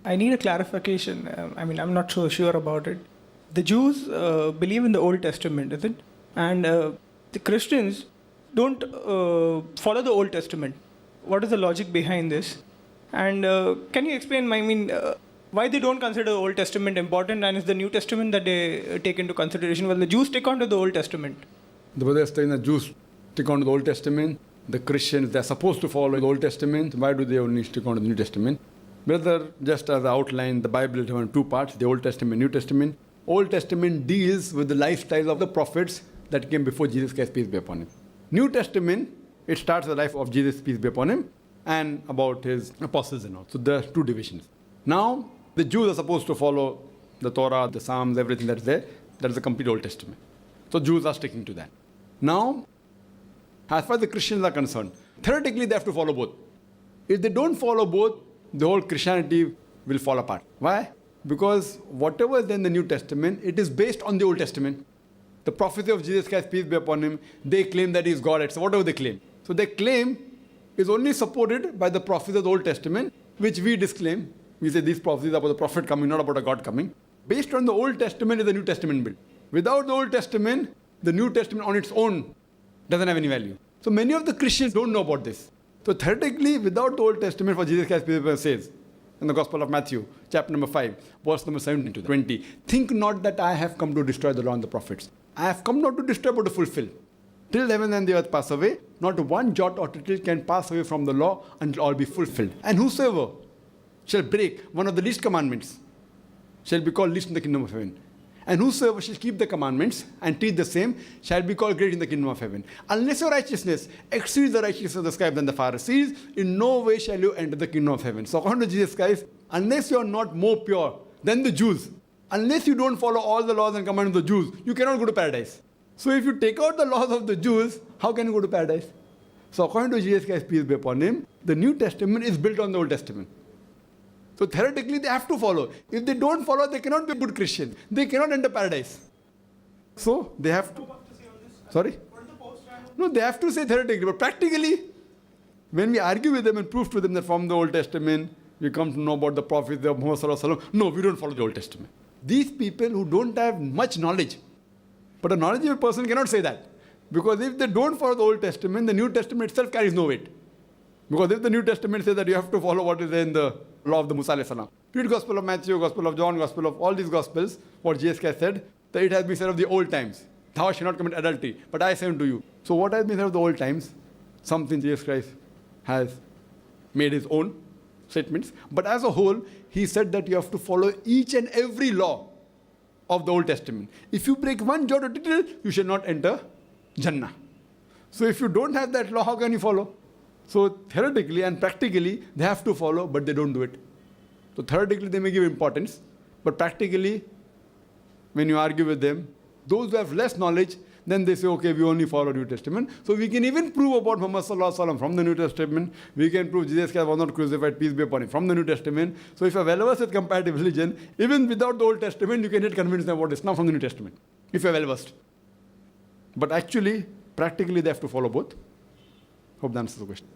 I need a clarification. I'm not so sure about it. The Jews believe in the Old Testament, is it? And the Christians don't follow the Old Testament. What is the logic behind this? And can you explain, why they don't consider the Old Testament important, and is the New Testament that they take into consideration? Well, the Jews stick on to the Old Testament. The Buddha is saying the Jews stick on to the Old Testament. The Christians, they're supposed to follow the Old Testament. Why do they only stick on to the New Testament? Brother, just as I outlined, the Bible is in two parts, the Old Testament, New Testament. Old Testament deals with the lifestyles of the prophets that came before Jesus Christ, peace be upon him. New Testament, it starts the life of Jesus, peace be upon him, and about his apostles and all. So there are two divisions. Now, the Jews are supposed to follow the Torah, the Psalms, everything that's there. That is the complete Old Testament. So Jews are sticking to that. Now, as far as the Christians are concerned, theoretically they have to follow both. If they don't follow both, the whole Christianity will fall apart. Why? Because whatever is in the New Testament, it is based on the Old Testament. The prophecy of Jesus Christ, peace be upon him, they claim that he is God, so whatever they claim. So their claim is only supported by the prophecy of the Old Testament, which we disclaim. We say these prophecies are about the prophet coming, not about a God coming. Based on the Old Testament is the New Testament built. Without the Old Testament, the New Testament on its own doesn't have any value. So many of the Christians don't know about this. So theoretically, without the Old Testament, for Jesus Christ, peace be upon him, says in the Gospel of Matthew, chapter number 5, verse number 17 to 20, think not that I have come to destroy the law and the prophets. I have come not to destroy but to fulfill. Till heaven and the earth pass away, not one jot or tittle can pass away from the law until all be fulfilled. And whosoever shall break one of the least commandments shall be called least in the kingdom of heaven. And whosoever shall keep the commandments and teach the same shall be called great in the kingdom of heaven. Unless your righteousness exceeds the righteousness of the scribes and the Pharisees, in no way shall you enter the kingdom of heaven. So according to Jesus Christ, unless you are not more pure than the Jews, unless you don't follow all the laws and commandments of the Jews, you cannot go to paradise. So if you take out the laws of the Jews, how can you go to paradise? So according to Jesus Christ, peace be upon him, the New Testament is built on the Old Testament. So theoretically, they have to follow. If they don't follow, they cannot be a good Christian. They cannot enter paradise. So they have to. Sorry? No, they have to say theoretically. But practically, when we argue with them and prove to them that from the Old Testament, we come to know about the prophets of Muhammad, no, we don't follow the Old Testament. These people who don't have much knowledge, but a knowledgeable person cannot say that. Because if they don't follow the Old Testament, the New Testament itself carries no weight. Because if the New Testament says that you have to follow what is there in the law of the Musa alayhi salam. Read Gospel of Matthew, Gospel of John, Gospel of all these Gospels, what Jesus Christ said, that it has been said of the old times. Thou shalt not commit adultery, but I say unto you. So what has been said of the old times? Something Jesus Christ has made his own statements. But as a whole, he said that you have to follow each and every law of the Old Testament. If you break one jot or tittle, you shall not enter Jannah. So if you don't have that law, how can you follow? So theoretically and practically, they have to follow, but they don't do it. So theoretically, they may give importance, but practically, when you argue with them, those who have less knowledge, then they say, okay, we only follow New Testament. So we can even prove about Muhammad sallallahu alaihi wasallam from the New Testament. We can prove Jesus Christ was not crucified, peace be upon him, from the New Testament. So if you are well-versed with comparative religion, even without the Old Testament, you can get convinced about Islam from the New Testament, if you are well-versed. But actually, practically, they have to follow both. Hope that answers the question.